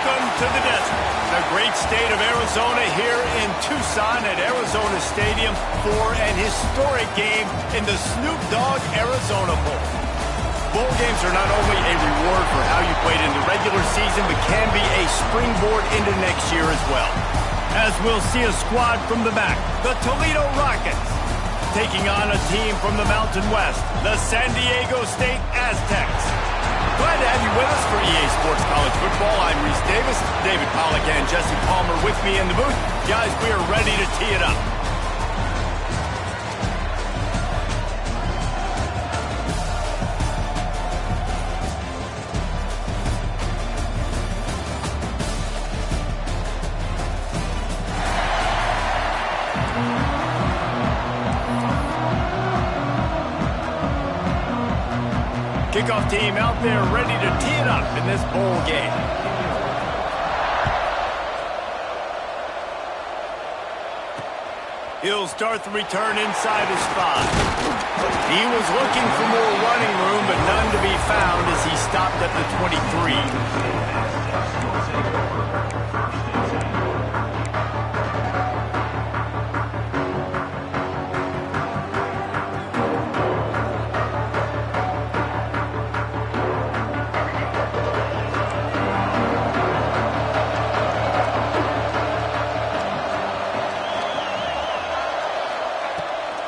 Welcome to the desert, the great state of Arizona, here in Tucson at Arizona Stadium for an historic game in the Snoop Dogg Arizona Bowl. Bowl games are not only a reward for how you played in the regular season, but can be a springboard into next year as well. As we'll see a squad from the back, the Toledo Rockets, taking on a team from the Mountain West, the San Diego State Aztecs. Glad to have you with us for EA Sports College Football. I'm Reese Davis, David Pollack and Jesse Palmer with me in the booth. Guys, we are ready to tee it up. Kickoff team out there ready to tee it up in this bowl game. He'll start the return inside his 5. He was looking for more running room, but none to be found as he stopped at the 23.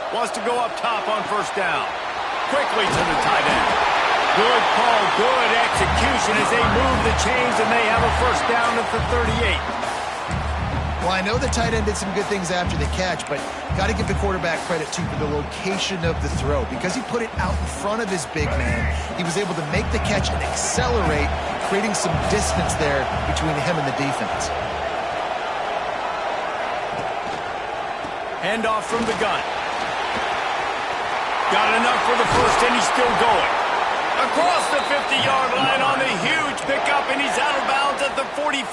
Wants to go up top on first down. Quickly to the tight end. Good call, good execution as they move the chains and they have a first down at the 38. Well, I know the tight end did some good things after the catch, but got to give the quarterback credit, too, for the location of the throw. Because he put it out in front of his big man, he was able to make the catch and accelerate, creating some distance there between him and the defense. Handoff from the gun. Got enough for the first, and he's still going. Across the 50-yard line on the huge pickup, and he's out of bounds at the 45.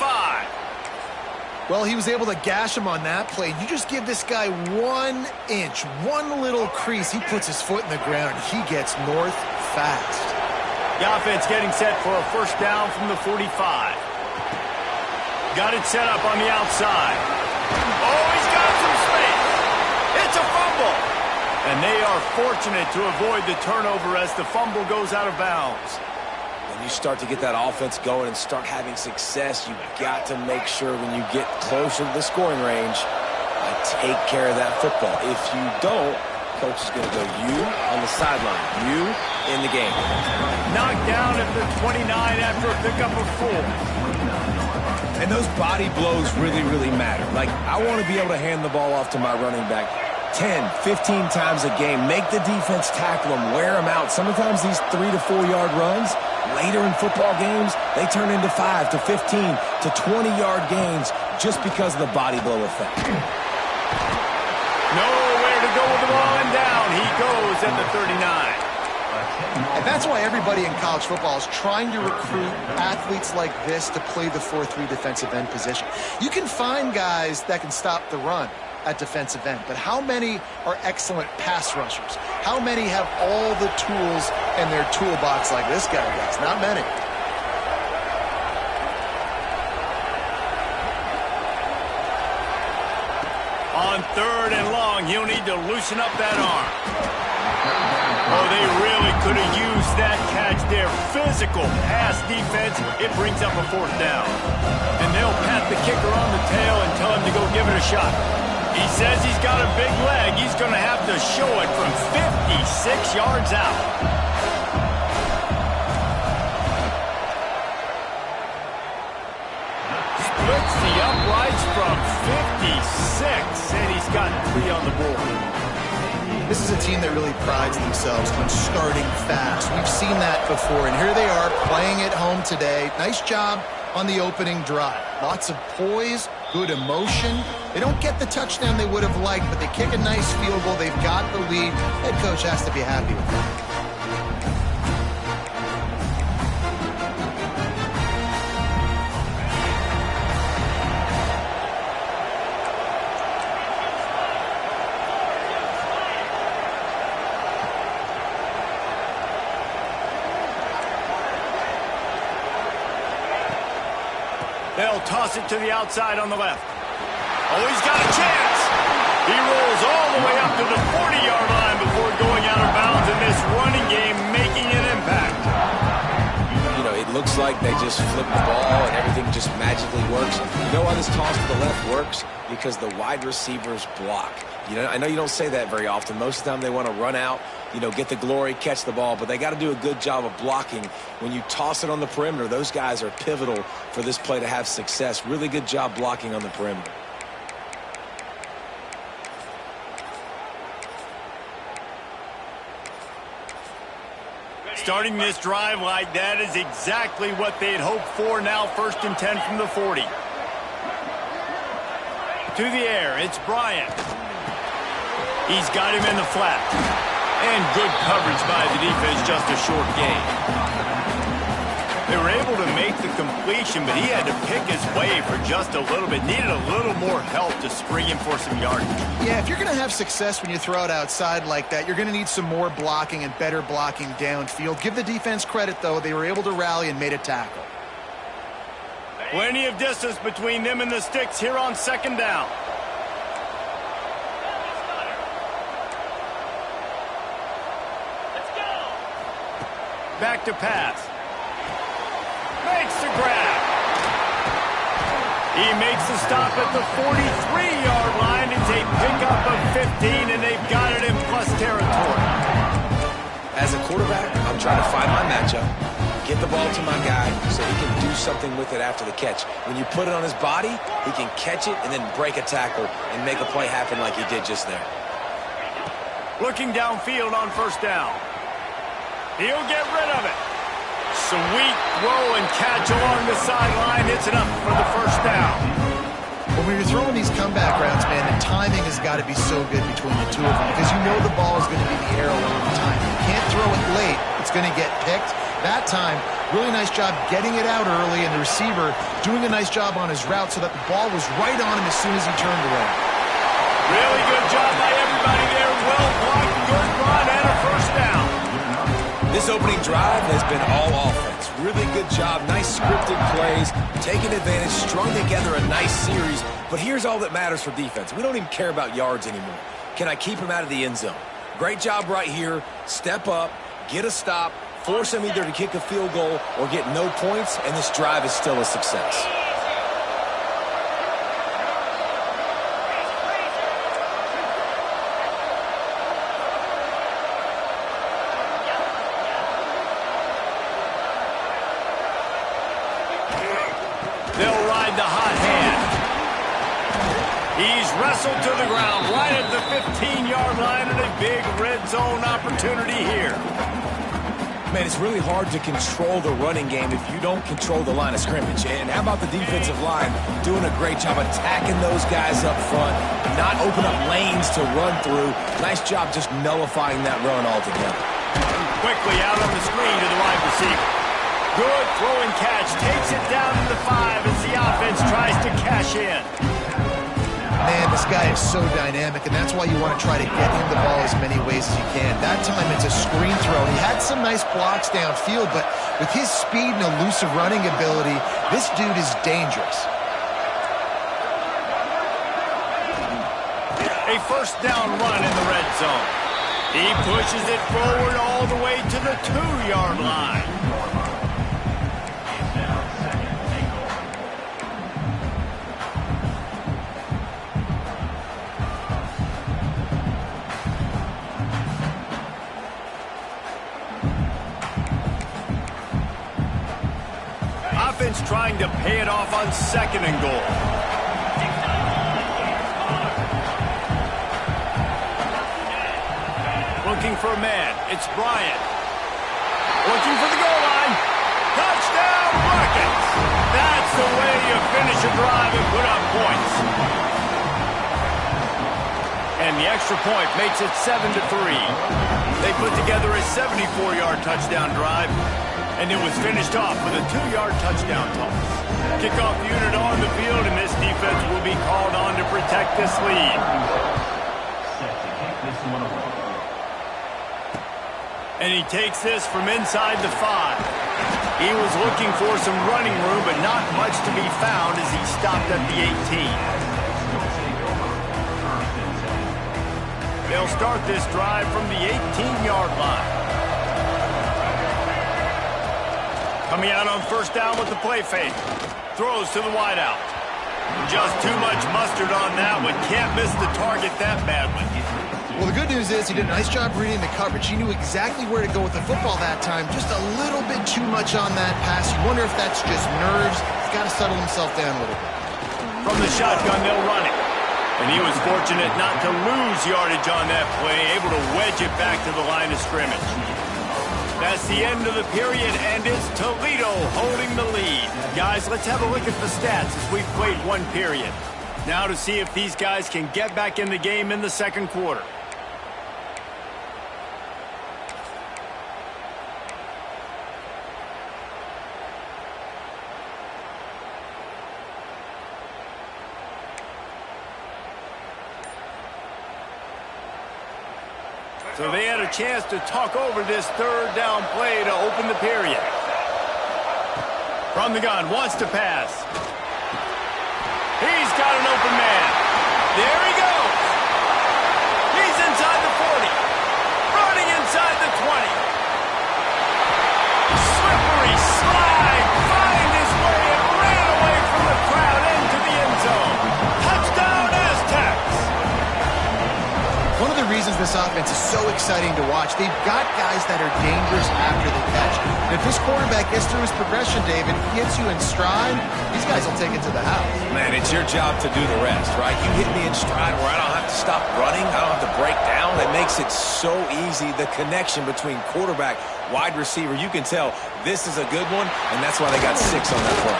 Well, he was able to gash him on that play. You just give this guy 1 inch, one little crease, he puts his foot in the ground. He gets north fast. The offense getting set for a first down from the 45. Got it set up on the outside. Oh, he's got some space. It's a fumble. And they are fortunate to avoid the turnover as the fumble goes out of bounds. When you start to get that offense going and start having success, you've got to make sure when you get closer to the scoring range, take care of that football. If you don't, coach is going to go you on the sideline, you in the game. Knocked down at the 29 after a pickup of 4. And those body blows really, really matter. Like, I want to be able to hand the ball off to my running back 10, 15 times a game. Make the defense tackle them, wear them out. Sometimes these 3 to 4 yard runs, later in football games, they turn into 5 to 15 to 20-yard gains just because of the body blow effect. Nowhere to go with the ball, and down he goes at the 39. And that's why everybody in college football is trying to recruit athletes like this to play the 4-3 defensive end position. You can find guys that can stop the run at defensive end, but how many are excellent pass rushers? How many have all the tools in their toolbox like this guy does? Not many. On 3rd and long, he'll need to loosen up that arm. Oh, they really could have used that catch there. Physical pass defense. It brings up a 4th down. And they'll pat the kicker on the tail and tell him to go give it a shot. He says he's got a big leg. He's going to have to show it from 56 yards out. Splits the uprights from 56, and he's got 3 on the board. This is a team that really prides themselves on starting fast. We've seen that before, and here they are playing at home today. Nice job on the opening drive. Lots of poise, good emotion. They don't get the touchdown they would have liked, but they kick a nice field goal. They've got the lead. Head coach has to be happy with that. They'll toss it to the outside on the left. Oh, he's got a chance. He rolls all the way up to the 40-yard line before going out of bounds in this running game, making an impact. You know, it looks like they just flip the ball and everything just magically works. You know why this toss to the left works? Because the wide receivers block. You know, I know you don't say that very often. Most of the time they want to run out, you know, get the glory, catch the ball, but they got to do a good job of blocking. When you toss it on the perimeter, those guys are pivotal for this play to have success. Really good job blocking on the perimeter. Starting this drive like that is exactly what they'd hoped for. Now 1st and 10 from the 40. To the air, it's Bryant. He's got him in the flat. And good coverage by the defense, just a short gain. They were able to make the completion, but he had to pick his way for just a little bit. Needed a little more help to spring him for some yardage. Yeah, if you're going to have success when you throw it outside like that, you're going to need some more blocking and better blocking downfield. Give the defense credit, though. They were able to rally and made a tackle. Plenty of distance between them and the sticks here on 2nd down. Back to pass. Makes the grab. He makes the stop at the 43-yard line. It's a pickup of 15, and they've got it in plus territory. As a quarterback, I'm trying to find my matchup, get the ball to my guy so he can do something with it after the catch. When you put it on his body, he can catch it and then break a tackle and make a play happen like he did just there. Looking downfield on 1st down. He'll get rid of it. Sweet throw and catch along the sideline. It's enough for the 1st down. When you're throwing these comeback routes, man, the timing has got to be so good between the two of them because you know the ball is going to be the arrow all the time. You can't throw it late. It's going to get picked. That time, really nice job getting it out early, and the receiver doing a nice job on his route so that the ball was right on him as soon as he turned around. Really good job by everybody there. Well blocked, good run, and a 1st down. This opening drive has been all offense. Really good job. Nice scripted plays, taking advantage, strung together a nice series. But here's all that matters for defense. We don't even care about yards anymore. Can I keep him out of the end zone? Great job right here. Step up, get a stop, force him either to kick a field goal or get no points, and this drive is still a success. They'll ride the hot hand. He's wrestled to the ground right at the 15-yard line, and a big red zone opportunity here. Man, it's really hard to control the running game if you don't control the line of scrimmage. And how about the defensive line doing a great job attacking those guys up front, not open up lanes to run through. Nice job just nullifying that run altogether. Quickly out on the screen to the wide receiver. Good throw and catch. Takes it down to the 5 as the offense tries to cash in. Man, this guy is so dynamic, and that's why you want to try to get him the ball as many ways as you can. That time it's a screen throw. He had some nice blocks downfield, but with his speed and elusive running ability, this dude is dangerous. A 1st down run in the red zone. He pushes it forward all the way to the 2-yard line. Offense trying to pay it off on 2nd and goal. Looking for a man. It's Bryant. Looking for the goal line. Touchdown, Rockets! That's the way you finish a drive and put up points. And the extra point makes it 7-3. They put together a 74-yard touchdown drive, and it was finished off with a 2-yard touchdown toss. Kickoff unit on the field, and this defense will be called on to protect this lead. And he takes this from inside the 5. He was looking for some running room, but not much to be found as he stopped at the 18. They'll start this drive from the 18-yard line. Coming out on first down with the play fake. Throws to the wideout. Just too much mustard on that one. Can't miss the target that badly. Well, the good news is he did a nice job reading the coverage. He knew exactly where to go with the football that time. Just a little bit too much on that pass. You wonder if that's just nerves. He's got to settle himself down a little bit. From the shotgun, they'll run it. And he was fortunate not to lose yardage on that play, able to wedge it back to the line of scrimmage. That's the end of the period, and it's Toledo holding the lead. Guys, let's have a look at the stats as we've played one period. Now to see if these guys can get back in the game in the second quarter. So they had a chance to talk over this third down play to open the period. From the gun, wants to pass. He's got an open man. There he goes. He's inside the 40. Running inside the 20. Slippery slide. Find his way and ran away from the crowd into the end zone. Touchdown Aztecs. One of the reasons this offense is so exciting to watch, they've got guys that are dangerous after the catch. And if this quarterback gets through his progression, David, gets you in stride, these guys will take it to the house. Man, it's your job to do the rest, right? You hit me in stride where I don't have to stop running. I don't have to break down. It makes it so easy. The connection between quarterback, wide receiver, you can tell this is a good one, and that's why they got 6 on that play.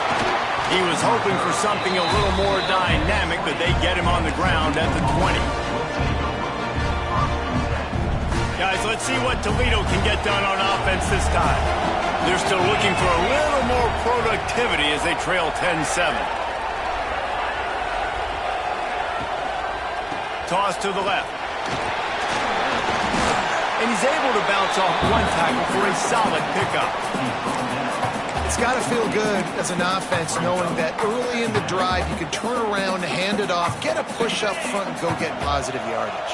He was hoping for something a little more dynamic, but they get him on the ground at the 20. Guys, let's see what Toledo can get done on offense this time. They're still looking for a little more productivity as they trail 10-7. Toss to the left. And he's able to bounce off one tackle for a solid pickup. It's got to feel good as an offense knowing that early in the drive you can turn around, hand it off, get a push up front, and go get positive yardage.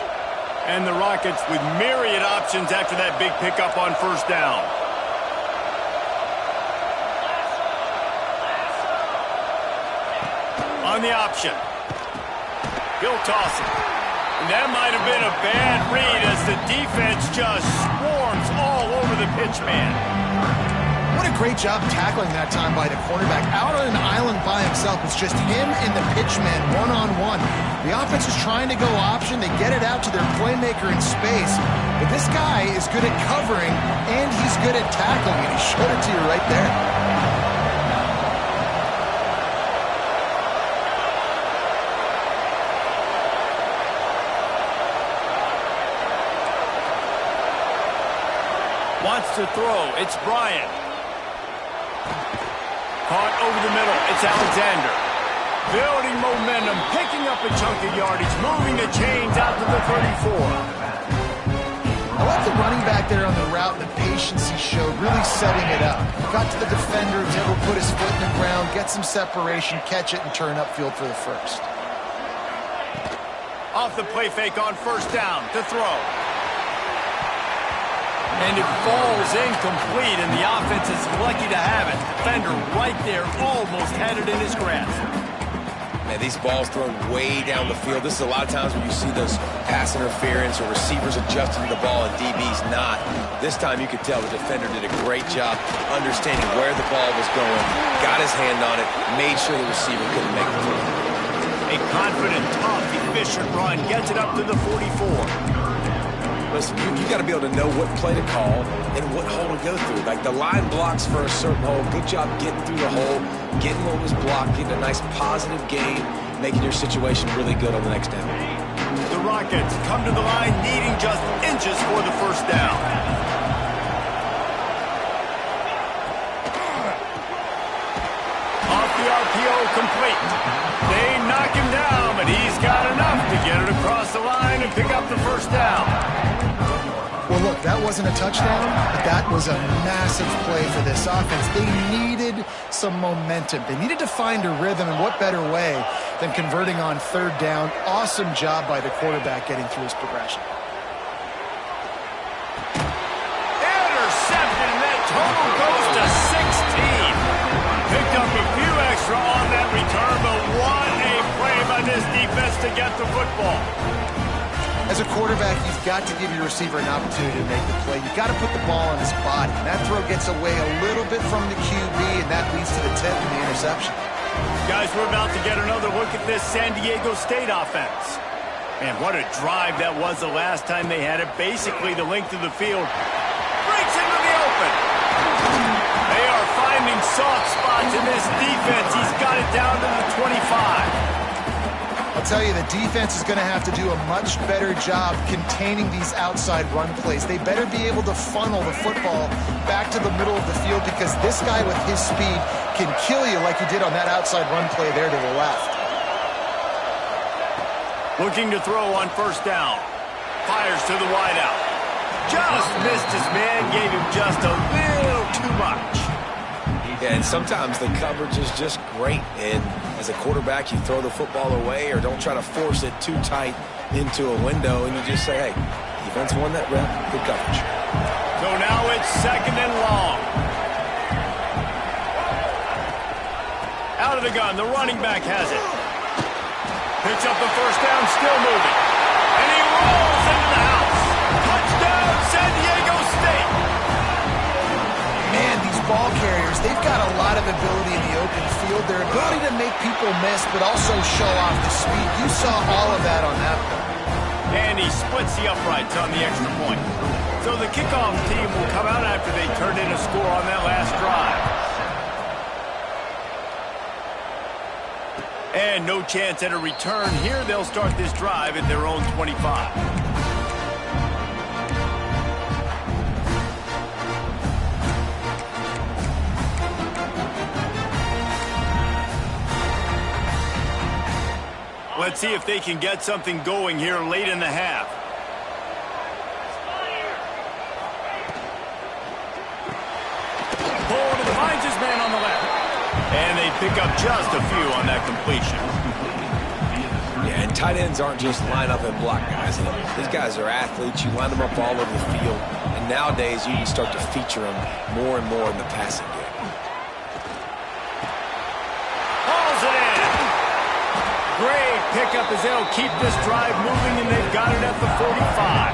And the Rockets with myriad options after that big pickup on first down. On the option. He'll toss it. And that might have been a bad read as the defense just swarms all over the pitch man. What a great job tackling that time by the cornerback. Out on an island by himself. It's just him and the pitchman one-on-one. The offense is trying to go option. They get it out to their playmaker in space. But this guy is good at covering, and he's good at tackling, and he showed it to you right there. Wants to throw. It's Bryant. Caught over the middle. It's Alexander. Building momentum, picking up a chunk of yardage, moving the chains out to the 34. I love the running back there on the route and the patience he showed, really setting it up. Got to the defender, was able to put his foot in the ground, get some separation, catch it, and turn upfield for the first. Off the play fake on first down to throw. And it falls incomplete, and the offense is lucky to have it. Defender right there, almost had it in his grasp. Man, these balls thrown way down the field. This is a lot of times when you see those pass interference or receivers adjusting to the ball and DB's not. This time you could tell the defender did a great job understanding where the ball was going, got his hand on it, made sure the receiver couldn't make the throw. A confident, tough, efficient run gets it up to the 44. Listen, you got to be able to know what play to call and what hole to go through. Like the line blocks for a certain hole. Good job getting through the hole, getting what was blocked, getting a nice positive gain, making your situation really good on the next down. The Rockets come to the line needing just inches for the first down. Off the RPO complete. They knock him down, but he's got enough to get it across the line and pick up the first down. Well, look, that was wasn't a touchdown, but that was a massive play for this offense. They needed some momentum. They needed to find a rhythm, and what better way than converting on third down. Awesome job by the quarterback getting through his progression. Interception, and that total goes to 16. Picked up a few extra on that return, but what a play by this defense to get the football. As a quarterback, you've got to give your receiver an opportunity to make the play. You've got to put the ball on his body. And that throw gets away a little bit from the QB, and that leads to the tip and the interception. Guys, we're about to get another look at this San Diego State offense. Man, what a drive that was the last time they had it. Basically the length of the field. Breaks into the open. They are finding soft spots in this defense. He's got it down to the 25. I'll tell you, the defense is going to have to do a much better job containing these outside run plays. They better be able to funnel the football back to the middle of the field, because this guy with his speed can kill you like he did on that outside run play there to the left. Looking to throw on first down. Fires to the wideout. Just missed his man, gave him just a little too much. Yeah, and sometimes the coverage is just great. And as a quarterback, you throw the football away or don't try to force it too tight into a window, and you just say, hey, defense won that rep, good coverage. So now it's second and long. Out of the gun, the running back has it. Picks up the first down, still moving. And he rolls into the house. Touchdown, San Diego State. Man, these ball carriers, they've got a lot of ability in the open field. Their ability to make people miss, but also show off the speed. You saw all of that on that play. And he splits the uprights on the extra point. So the kickoff team will come out after they turned in a score on that last drive. And no chance at a return here. They'll start this drive at their own 25. Let's see if they can get something going here late in the half. Forward finds his man on the left. And they pick up just a few on that completion. Yeah, and tight ends aren't just line up and block guys. These guys are athletes. You line them up all over the field. And nowadays, you can start to feature them more and more in the passing game. Great pickup as they'll keep this drive moving, and they've got it at the 45.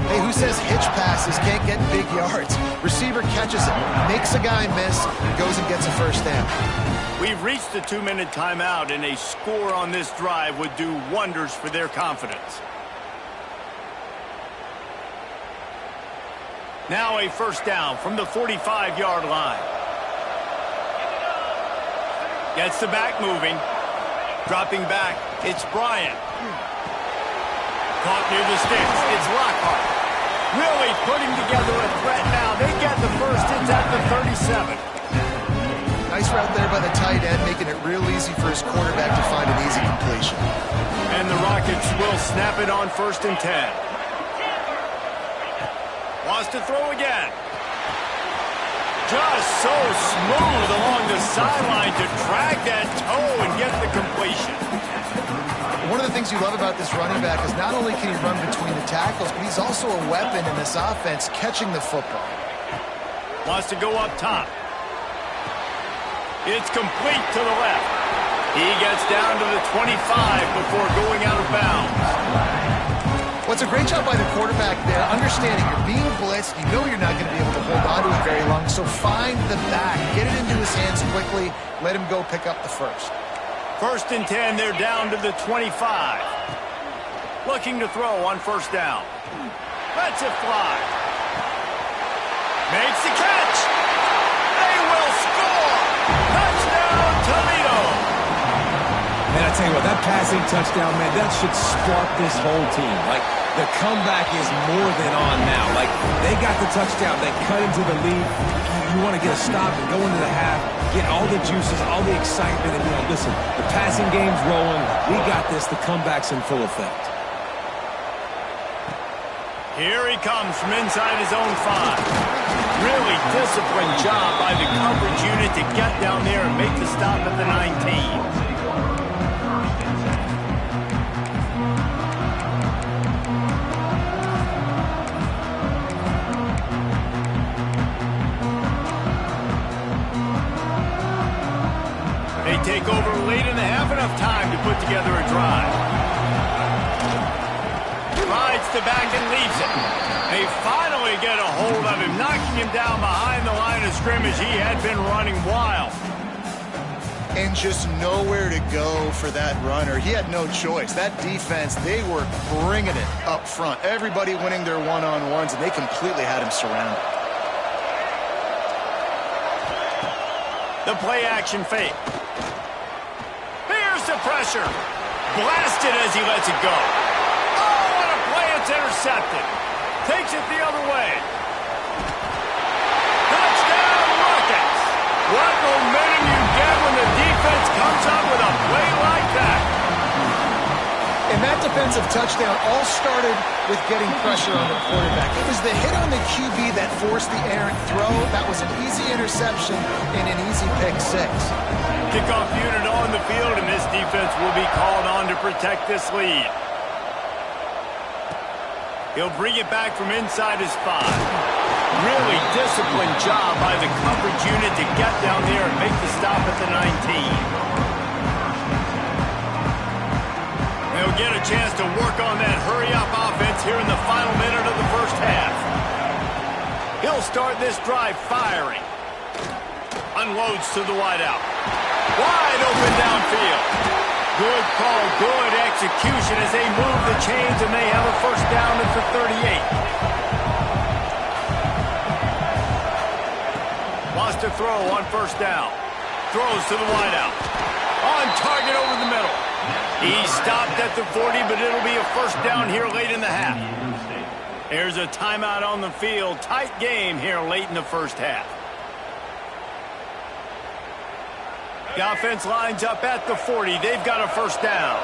Hey, who says hitch passes can't get big yards? Receiver catches it, makes a guy miss, goes and gets a first down. We've reached the 2-minute timeout, and a score on this drive would do wonders for their confidence. Now a first down from the 45-yard line. Gets the back moving. Dropping back, it's Bryant. Caught near the sticks, it's Lockhart. Really putting together a threat now. They get the first, it's at the 37. Nice route there by the tight end, making it real easy for his quarterback to find an easy completion. And the Rockets will snap it on 1st and 10. Wants to throw again. Just so smooth along the sideline to drag that toe and get the completion. One of the things you love about this running back is not only can he run between the tackles, but he's also a weapon in this offense catching the football. Wants to go up top. It's complete to the left. He gets down to the 25 before going out of bounds. Well, it's a great job by the quarterback there, understanding you're being blitzed, you know you're not going to be able to hold on to it very long, so find the back, get it into his hands quickly, let him go pick up the first. 1st and 10, they're down to the 25. Looking to throw on first down. Lets it fly. Makes the catch. They will score. Touchdown, Toledo. Man, I tell you what, that passing touchdown, man, that should spark this whole team. Like, the comeback is more than on now. Like, they got the touchdown. They cut into the lead. You want to get a stop and go into the half, get all the juices, all the excitement, and, listen, the passing game's rolling. We got this. The comeback's in full effect. Here he comes from inside his own 5. Really disciplined job by the coverage unit to get down there and make the stop at the 19. They take over late in the half, enough time to put together a drive. Rides to back and leaves it. They finally get a hold of him, knocking him down behind the line of scrimmage. He had been running wild. And just nowhere to go for that runner. He had no choice. That defense, they were bringing it up front. Everybody winning their one-on-ones, and they completely had him surrounded. The play-action fake. Here's the pressure. Blasted as he lets it go. Oh, what a play. It's intercepted. Takes it the other way. Touchdown, Rockets. What momentum you get when the defense comes up with a play like that. And that defensive touchdown all started with getting pressure on the quarterback. It was the hit on the QB that forced the errant throw. That was an easy interception and an easy pick 6. Kickoff unit on the field, and this defense will be called on to protect this lead. He'll bring it back from inside his 5. Really disciplined job by the coverage unit to get down there and make the stop at the 19. They'll get a chance to work on that hurry-up offense here in the final minute of the first half. He'll start this drive firing. Unloads to the wideout. Wide open downfield. Good call, good execution as they move the chains, and they have a first down at the 38. Wants to throw on first down. Throws to the wideout. On target over the middle. He stopped at the 40, but it'll be a first down here late in the half. There's a timeout on the field. Tight game here late in the first half. The offense lines up at the 40. They've got a first down.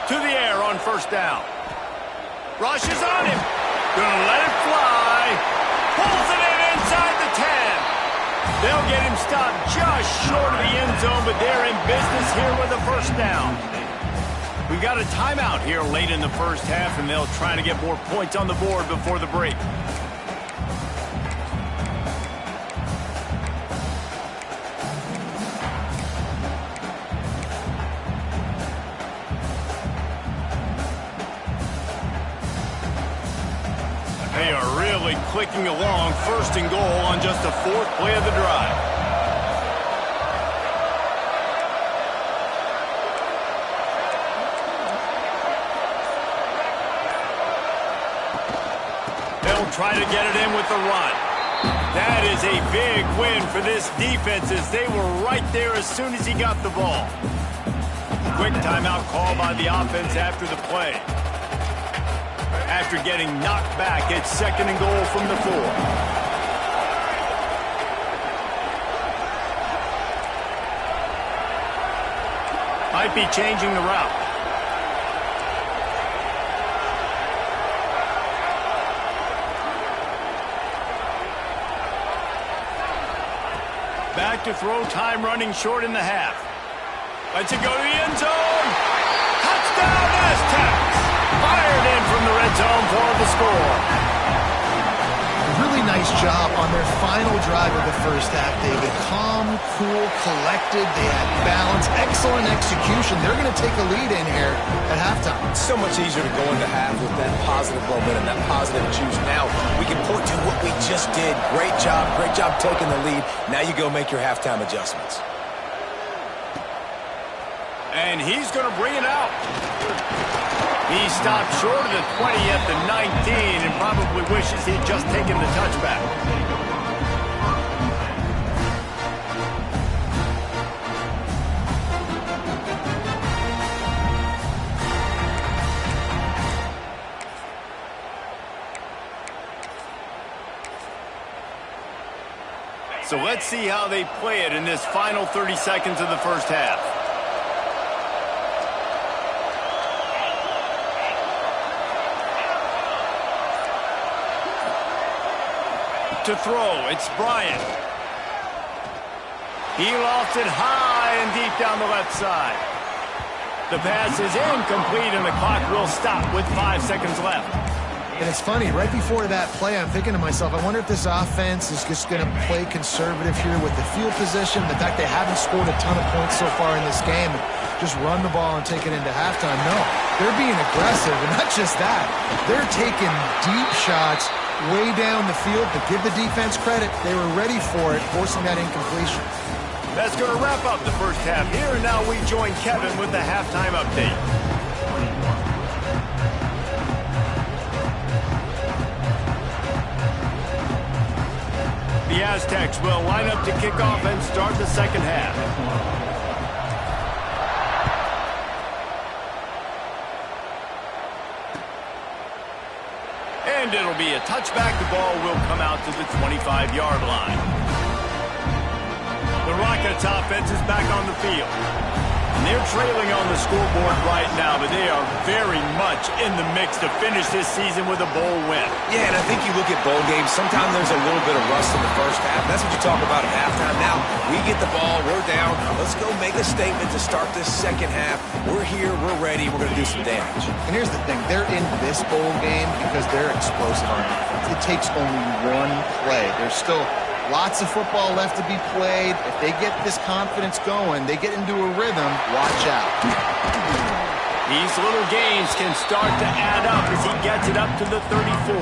To the air on first down. Rushes on him. Gonna let it fly. Pulls it in inside the 10. They'll get him stopped just short of the end zone, but they're in business here with a first down. We've got a timeout here late in the first half, and they'll try to get more points on the board before the break. They are really clicking along, first and goal on just the 4th play of the drive. They'll try to get it in with the run. That is a big win for this defense as they were right there as soon as he got the ball. Quick timeout call by the offense after the play. After getting knocked back, it's 2nd and goal from the 4. Might be changing the route. Back to throw, time running short in the half. Lets it go to the end zone. Touchdown, Aztecs! Fired in from the red zone for the score. Really nice job on their final drive of the first half, David. Calm, cool, collected. They had balance. Excellent execution. They're going to take a lead in here at halftime. It's so much easier to go into half with that positive momentum, that positive juice. Now we can point to what we just did. Great job taking the lead. Now you go make your halftime adjustments. And he's going to bring it out. He stopped short of the 20 at the 19 and probably wishes he'd just taken the touchback. So let's see how they play it in this final 30 seconds of the first half. To throw, it's Bryant. He lofts it high and deep down the left side. The pass is incomplete, and the clock will stop with 5 seconds left. And it's funny, right before that play, I'm thinking to myself, I wonder if this offense is just going to play conservative here with the field position, the fact they haven't scored a ton of points so far in this game, and just run the ball and take it into halftime. No, they're being aggressive, and not just that. They're taking deep shots way down the field, but give the defense credit. They were ready for it, forcing that incompletion. That's going to wrap up the first half here, and now we join Kevin with the halftime update. The Aztecs will line up to kick off and start the second half. And it'll be a touchback. The ball will come out to the 25-yard line. The Rockets offense is back on the field. And they're trailing on the scoreboard right now, but they are very much in the mix to finish this season with a bowl win. Yeah, and I think you look at bowl games, sometimes there's a little bit of rust in the first half. That's what you talk about at halftime. Now, we get the ball, we're down. Let's go make a statement to start this second half. We're here, we're ready, we're going to do some damage. And here's the thing, they're in this bowl game because they're explosive on offense. It takes only one play. There's still lots of football left to be played. If they get this confidence going, they get into a rhythm, watch out. These little gains can start to add up as he gets it up to the 34.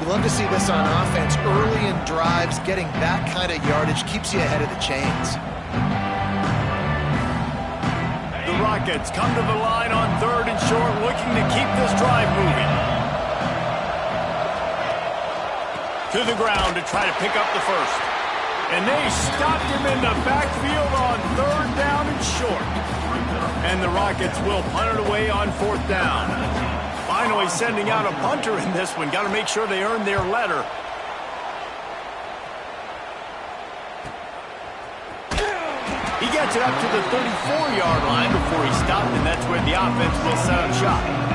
You love to see this on offense. Early in drives, getting that kind of yardage keeps you ahead of the chains. The Rockets come to the line on 3rd and short, looking to keep this drive moving. To the ground to try to pick up the first. And they stopped him in the backfield on 3rd down and short. And the Rockets will punt it away on 4th down. Finally sending out a punter in this one. Got to make sure they earn their letter. He gets it up to the 34-yard line before he stopped, and that's where the offense will set up shop.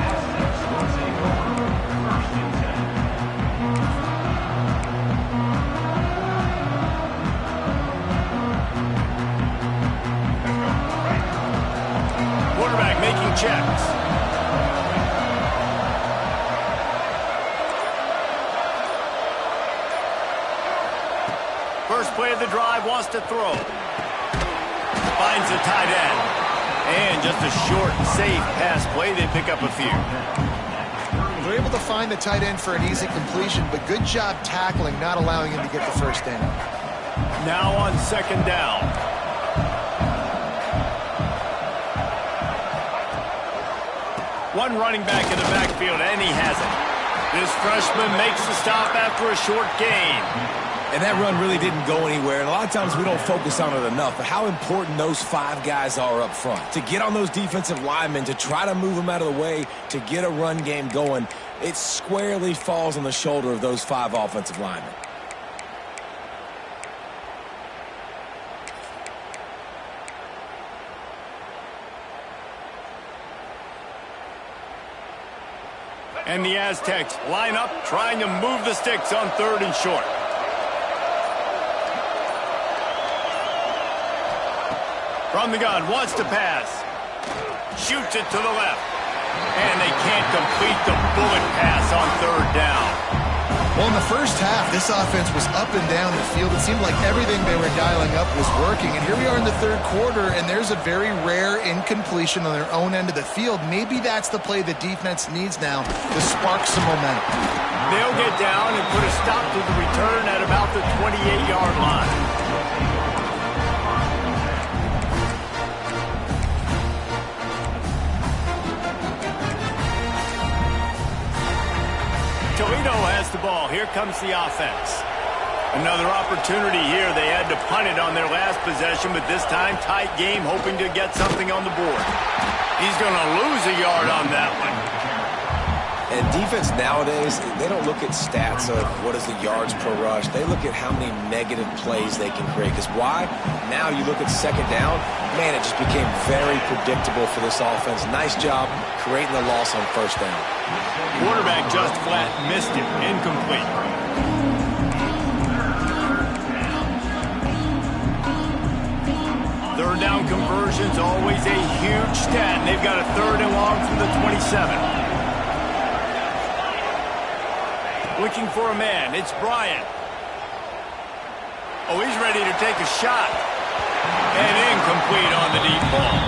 Making checks. First play of the drive, wants to throw. Finds the tight end. And just a short, safe pass play. They pick up a few. They're able to find the tight end for an easy completion, but good job tackling, not allowing him to get the first down. Now on 2nd down. One running back in the backfield, and he has it. This freshman makes the stop after a short gain. And that run really didn't go anywhere, and a lot of times we don't focus on it enough, but how important those 5 guys are up front. To get on those defensive linemen, to try to move them out of the way, to get a run game going, it squarely falls on the shoulder of those 5 offensive linemen. And the Aztecs line up, trying to move the sticks on 3rd and short. From the gun, wants to pass. Shoots it to the left. And they can't complete the bullet pass on 3rd down. Well, in the first half, this offense was up and down the field. It seemed like everything they were dialing up was working. And here we are in the 3rd quarter, and there's a very rare incompletion on their own end of the field. Maybe that's the play the defense needs now to spark some momentum. They'll get down and put a stop to the return at about the 28-yard line. Toledo has the ball. Here comes the offense. Another opportunity here. They had to punt it on their last possession, but this time tight game, hoping to get something on the board. He's going to lose a yard on that one. And And defense nowadays, they don't look at stats of what is the yards per rush. They look at how many negative plays they can create. Because why? Now you look at second down, man, it just became very predictable for this offense. Nice job creating the loss on first down. Quarterback just flat missed it. Incomplete. Third down conversions, always a huge stat. They've got a 3rd and long from the 27. Looking for a man. It's Bryant. Oh, he's ready to take a shot. And incomplete on the deep ball.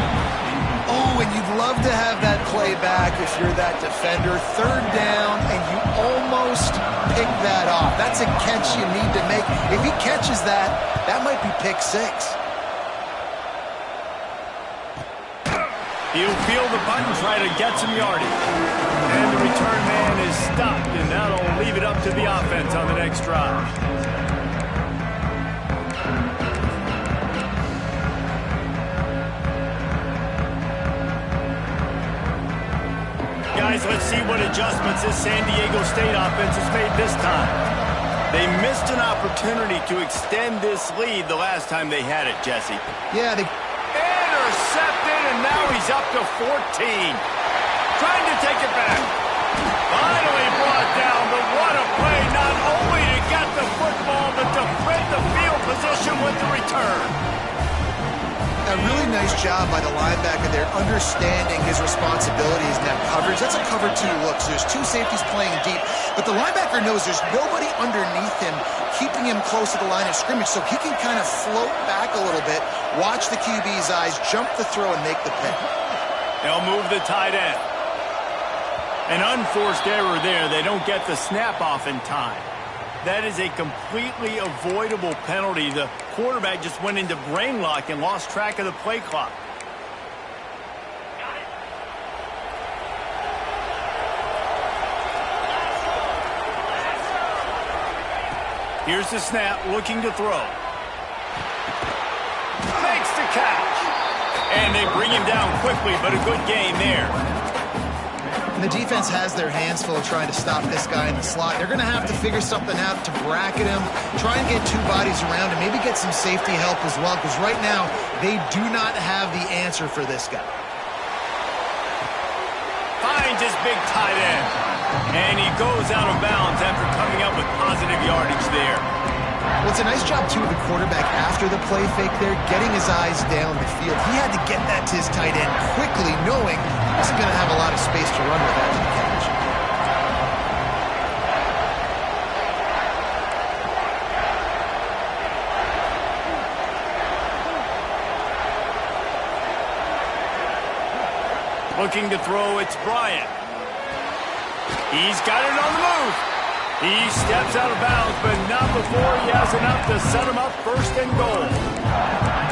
Oh, and you'd love to have that play back if you're that defender. 3rd down, and you almost pick that off. That's a catch you need to make. If he catches that, that might be pick 6. He'll feel the punt and try to get some yardage. And the return man is stopped, and that'll leave it up to the offense on the next drive. Guys, let's see what adjustments this San Diego State offense has made this time. They missed an opportunity to extend this lead the last time they had it, Jesse. Yeah, they... Intercepted, and now he's up to 14. Trying to take it back. Finally brought down, but what a play, not only to get the football, but to print the field position with the return. A really nice job by the linebacker there, understanding his responsibilities in that coverage. That's a cover 2 look, so there's 2 safeties playing deep, but the linebacker knows there's nobody underneath him, keeping him close to the line of scrimmage, so he can kind of float back a little bit, watch the QB's eyes, jump the throw, and make the pick. They'll move the tight end. An unforced error there. They don't get the snap off in time. That is a completely avoidable penalty. The quarterback just went into brain lock and lost track of the play clock. Here's the snap, looking to throw. Makes the catch. And they bring him down quickly, but a good gain there. And the defense has their hands full trying to stop this guy in the slot. They're going to have to figure something out to bracket him, try and get 2 bodies around him, maybe get some safety help as well, because right now they do not have the answer for this guy. Finds his big tight end. And he goes out of bounds after coming up with positive yardage there. Well, it's a nice job, too, of the quarterback after the play fake there, getting his eyes down the field. He had to get that to his tight end quickly, knowing he wasn't going to have a lot of space to run with after the catch. Looking to throw, it's Bryant. He's got it on the move. He steps out of bounds, but not before he has enough to set him up 1st and goal.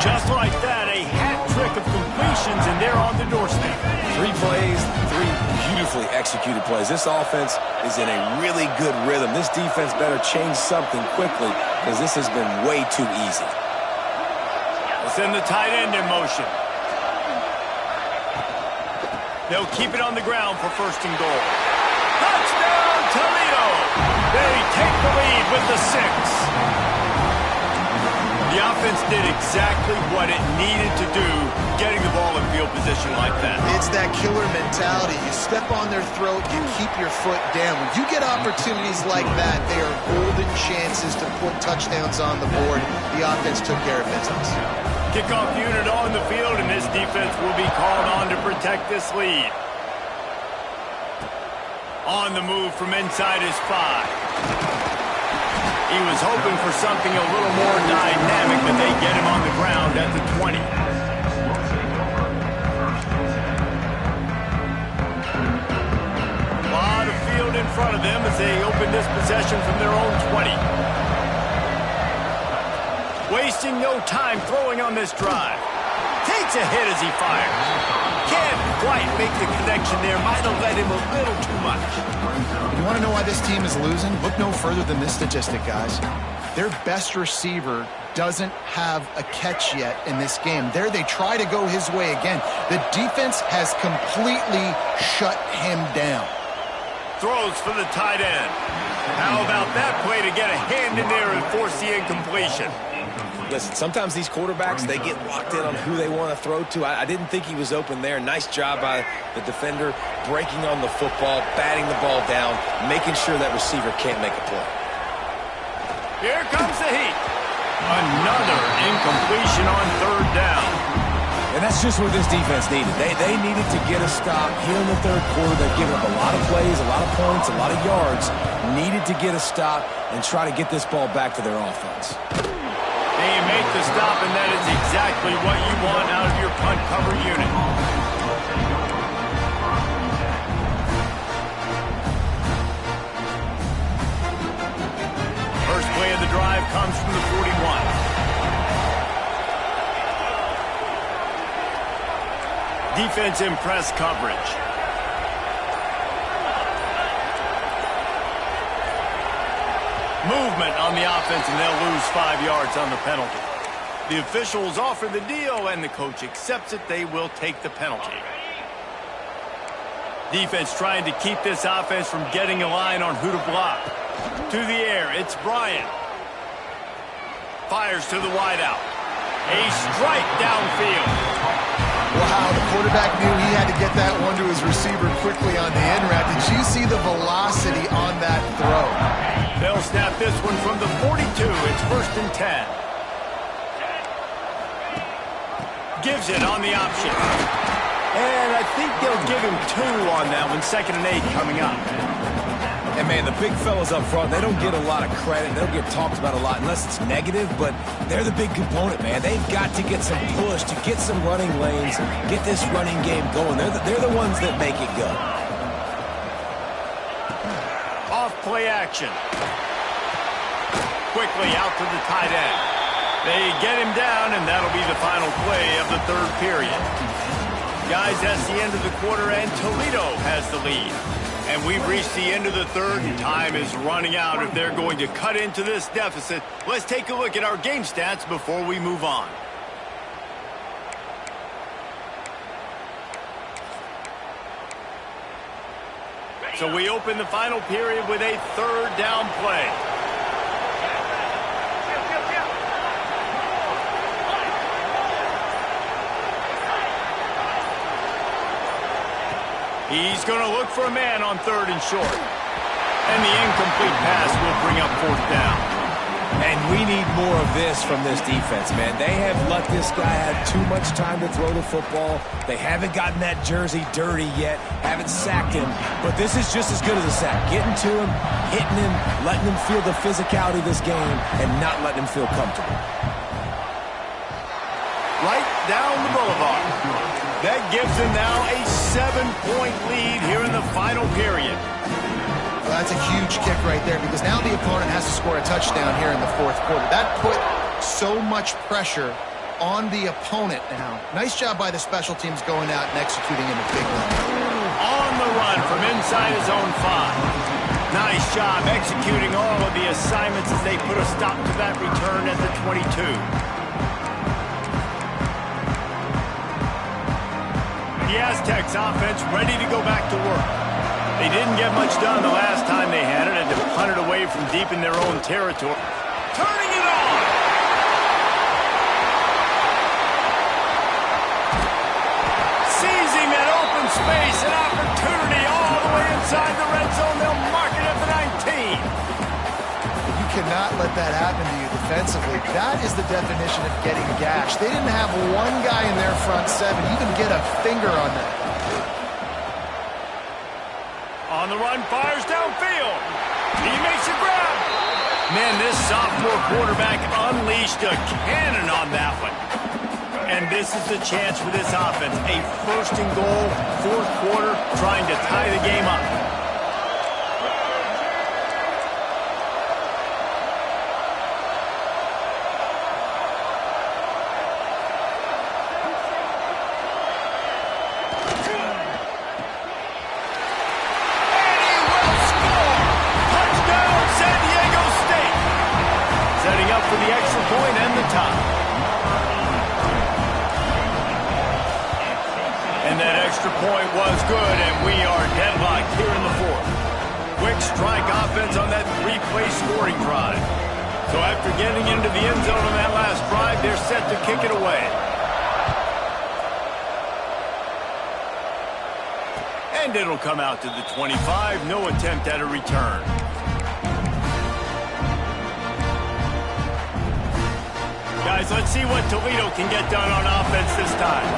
Just like that, a hat trick of completions, and they're on the doorstep. 3 plays, 3 beautifully executed plays. This offense is in a really good rhythm. This defense better change something quickly, because this has been way too easy. We'll send the tight end in motion. They'll keep it on the ground for 1st and goal. Touchdown, Toledo! They take the lead with the 6. The offense did exactly what it needed to do, getting the ball in field position like that. It's that killer mentality. You step on their throat, you keep your foot down. When you get opportunities like that, they are golden chances to put touchdowns on the board. The offense took care of business. Kickoff unit on the field, and this defense will be called on to protect this lead. On the move from inside his 5. He was hoping for something a little more dynamic, but they get him on the ground at the 20. A lot of field in front of them as they open this possession from their own 20. Wasting no time throwing on this drive. Takes a hit as he fires. Can't quite make the connection there. Might have led him a little too much. You want to know why this team is losing? Look no further than this statistic, guys. Their best receiver doesn't have a catch yet in this game. There they try to go his way again. The defense has completely shut him down. Throws for the tight end. How about that play to get a hand in there and force the incompletion? Listen, sometimes these quarterbacks, they get locked in on who they want to throw to. I didn't think he was open there. Nice job by the defender, breaking on the football, batting the ball down, making sure that receiver can't make a play. Here comes the heat. Another incompletion on third down. And that's just what this defense needed. They needed to get a stop here in the third quarter. They've given up a lot of plays, a lot of points, a lot of yards. Needed to get a stop and try to get this ball back to their offense. They make the stop, and that is exactly what you want out of your punt cover unit. First play of the drive comes from the 41. Defense in press coverage. Movement on the offense, and they'll lose 5 yards on the penalty. The officials offer the deal, and the coach accepts it. They will take the penalty. Defense trying to keep this offense from getting a line on who to block. To the air, it's Bryant. Fires to the wideout. A strike downfield. Wow, the quarterback knew he had to get that one to his receiver quickly on the in route. Did you see the velocity on that throw? They'll snap this one from the 42. It's 1st and 10. Gives it on the option. And I think they'll give him 2 on that one. 2nd and 8 coming up. And, man, the big fellas up front, they don't get a lot of credit. They don't get talked about a lot unless it's negative, but they're the big component, man. They've got to get some push, to get some running lanes, get this running game going. They're the ones that make it go. Off play action. Quickly out to the tight end. They get him down, and that'll be the final play of the third period. Guys, that's the end of the quarter, and Toledo has the lead. And we've reached the end of the third, and time is running out if they're going to cut into this deficit. Let's take a look at our game stats before we move on. So we open the final period with a third down play. He's going to look for a man on 3rd and short. And the incomplete pass will bring up 4th down. And we need more of this from this defense, man. They have let this guy have too much time to throw the football. They haven't gotten that jersey dirty yet, haven't sacked him. But this is just as good as a sack. Getting to him, hitting him, letting him feel the physicality of this game, and not letting him feel comfortable. Right down the boulevard. That gives them now a 7-point lead here in the final period. Well, that's a huge kick right there because now the opponent has to score a touchdown here in the 4th quarter. That put so much pressure on the opponent now. Nice job by the special teams going out and executing in a big way. On the run from inside his own 5. Nice job executing all of the assignments as they put a stop to that return at the 22. The Aztecs offense ready to go back to work. They didn't get much done the last time they had it and to punt it away from deep in their own territory. Turning it on! Seizing that open space, an opportunity all the way inside the red zone. They'll mark it at the 19. You cannot let that happen to you defensively. That is the definition of getting gashed. They didn't have one guy in their front 7 even get a finger on that. On the run, fires downfield. He makes a grab. Man, this sophomore quarterback unleashed a cannon on that one. And this is the chance for this offense. A 1st and goal, 4th quarter, trying to tie the game up. For the extra point and the tie. And that extra point was good, and we are deadlocked here in the 4th. strike offense on that three-play scoring drive. So after getting into the end zone on that last drive, they're set to kick it away. And it'll come out to the 25. No attempt at a return. Guys, let's see what Toledo can get done on offense this time.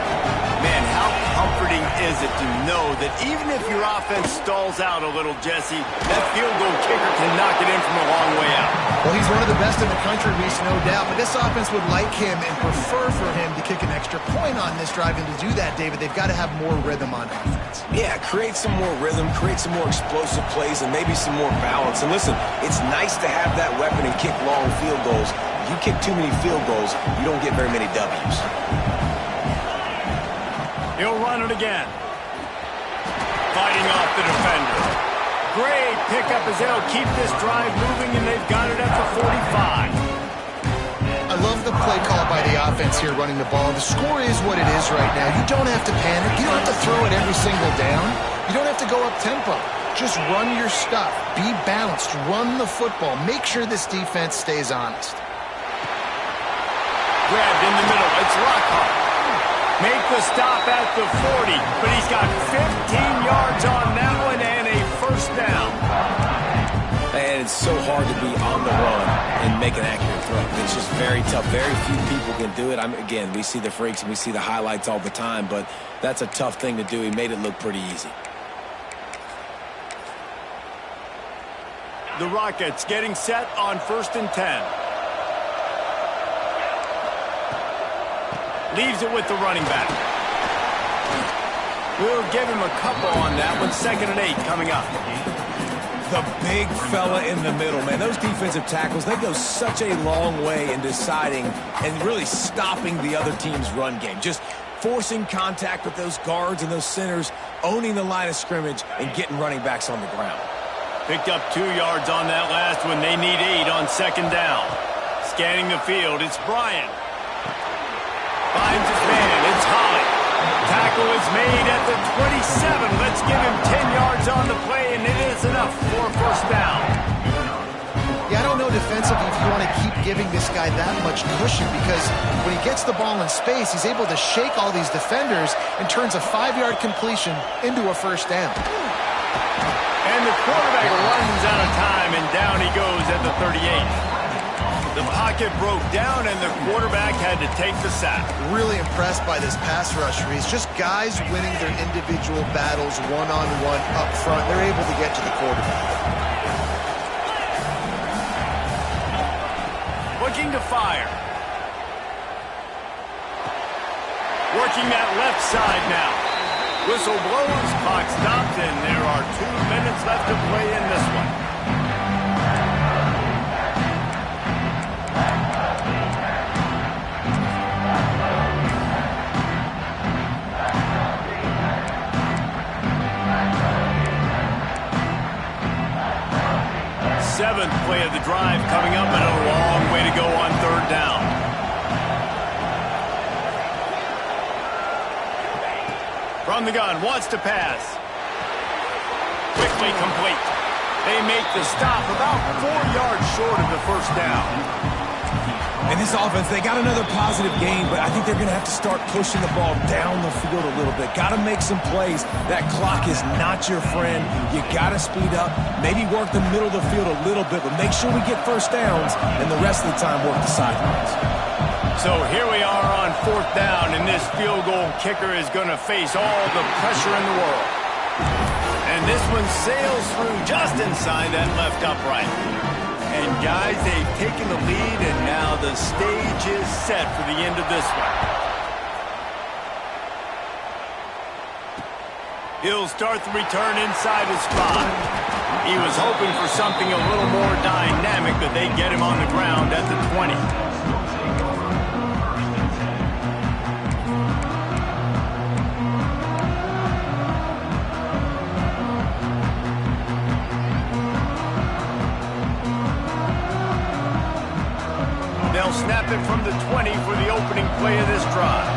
Man, how comforting is it to know that even if your offense stalls out a little, Jesse, that field goal kicker can knock it in from a long way out. Well, he's one of the best in the country, Reese, no doubt. But this offense would like him and prefer for him to kick an extra point on this drive. And to do that, David, they've got to have more rhythm on offense. Yeah, create some more rhythm, create some more explosive plays, and maybe some more balance. And listen, it's nice to have that weapon and kick long field goals. If you kick too many field goals, you don't get very many W's. He'll run it again. Fighting off the defender. Great pickup as they'll keep this drive moving, and they've got it at the 45. I love the play call by the offense here running the ball. The score is what it is right now. You don't have to panic. You don't have to throw it every single down. You don't have to go up tempo. Just run your stuff. Be balanced. Run the football. Make sure this defense stays honest. Grabbed in the middle. It's Lockhart. Make the stop at the 40, but he's got 15 yards on that one and a first down. And it's so hard to be on the run and make an accurate throw. It's just very tough. Very few people can do it. Again, we see the freaks and we see the highlights all the time, but that's a tough thing to do. He made it look pretty easy. The Rockets getting set on 1st and 10. Leaves it with the running back. We'll give him a couple on that one. 2nd and 8 coming up. The big fella in the middle, man. Those defensive tackles, they go such a long way in deciding and really stopping the other team's run game. Just forcing contact with those guards and those centers, owning the line of scrimmage, and getting running backs on the ground. Picked up 2 yards on that last one. They need 8 on 2nd down. Scanning the field, it's Bryant. Finds his man, it's Holly. Tackle is made at the 27. Let's give him 10 yards on the play, and it is enough for a first down. Yeah, I don't know defensively if you want to keep giving this guy that much cushion, because when he gets the ball in space, he's able to shake all these defenders and turns a 5-yard completion into a first down. And the quarterback runs out of time, and down he goes at the 38. The pocket broke down, and the quarterback had to take the sack. Really impressed by this pass rush, Reese. Just guys winning their individual battles one-on-one up front. They're able to get to the quarterback. Looking to fire. Working that left side now. Whistle blows, clock stops, and there are 2 minutes left to play in this one. Seventh play of the drive coming up, and a long way to go on 3rd down. From the gun, wants to pass. Quickly complete. They make the stop about 4 yards short of the first down. And this offense, they got another positive game, but I think they're going to have to start pushing the ball down the field a little bit. Got to make some plays. That clock is not your friend. You got to speed up, maybe work the middle of the field a little bit, but make sure we get first downs, and the rest of the time work the sidelines. So here we are on 4th down, and this field goal kicker is going to face all the pressure in the world. And this one sails through just inside that left upright. And guys, they've taken the lead, and now the stage is set for the end of this one. He'll start the return inside his spot. He was hoping for something a little more dynamic, but they get him on the ground at the 20. They'll snap it from the 20 for the opening play of this drive.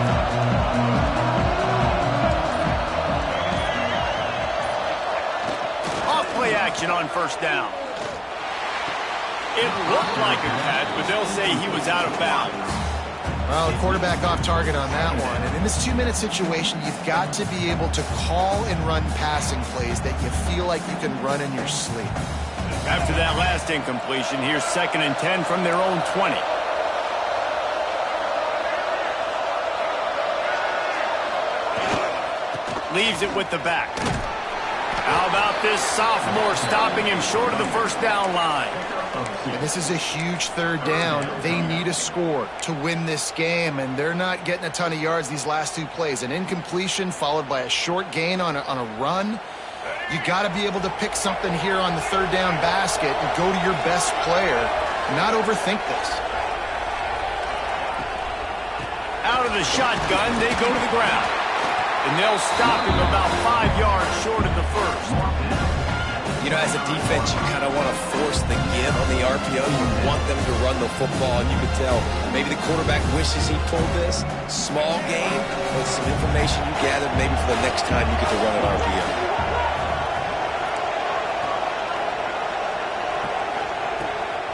Off play action on first down. It looked like a catch, but they'll say he was out of bounds. Well, the quarterback off target on that one. And in this 2-minute situation, you've got to be able to call and run passing plays that you feel like you can run in your sleep. After that last incompletion, here's 2nd and 10 from their own 20. Leaves it with the back. How about this sophomore stopping him short of the first down line? And this is a huge 3rd down. They need a score to win this game, and they're not getting a ton of yards these last 2 plays. An incompletion followed by a short gain on a run. You got to be able to pick something here on the 3rd down basket and go to your best player, not overthink this. Out of the shotgun, they go to the ground. And they'll stop him about 5 yards short of the first. You know, as a defense, you kind of want to force the give on the RPO. You want them to run the football, and you can tell maybe the quarterback wishes he pulled this. Small game, but some information you gathered maybe for the next time you get to run an RPO.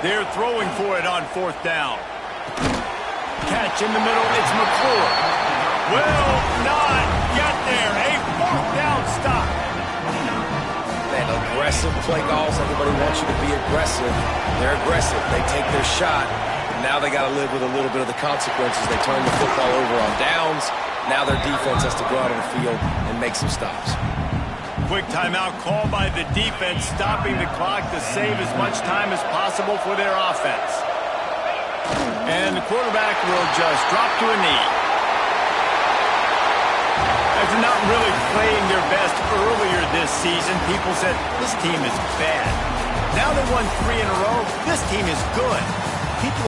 They're throwing for it on 4th down. Catch in the middle, it's McClure. Will not get there. A 4th down stop. Man, aggressive play calls. Everybody wants you to be aggressive. They're aggressive. They take their shot. Now they got to live with a little bit of the consequences. They turn the football over on downs. Now their defense has to go out on the field and make some stops. Quick timeout call by the defense, stopping the clock to save as much time as possible for their offense. And the quarterback will just drop to a knee. After not really playing their best earlier this season, people said, this team is bad. Now they won 3 in a row. This team is good. People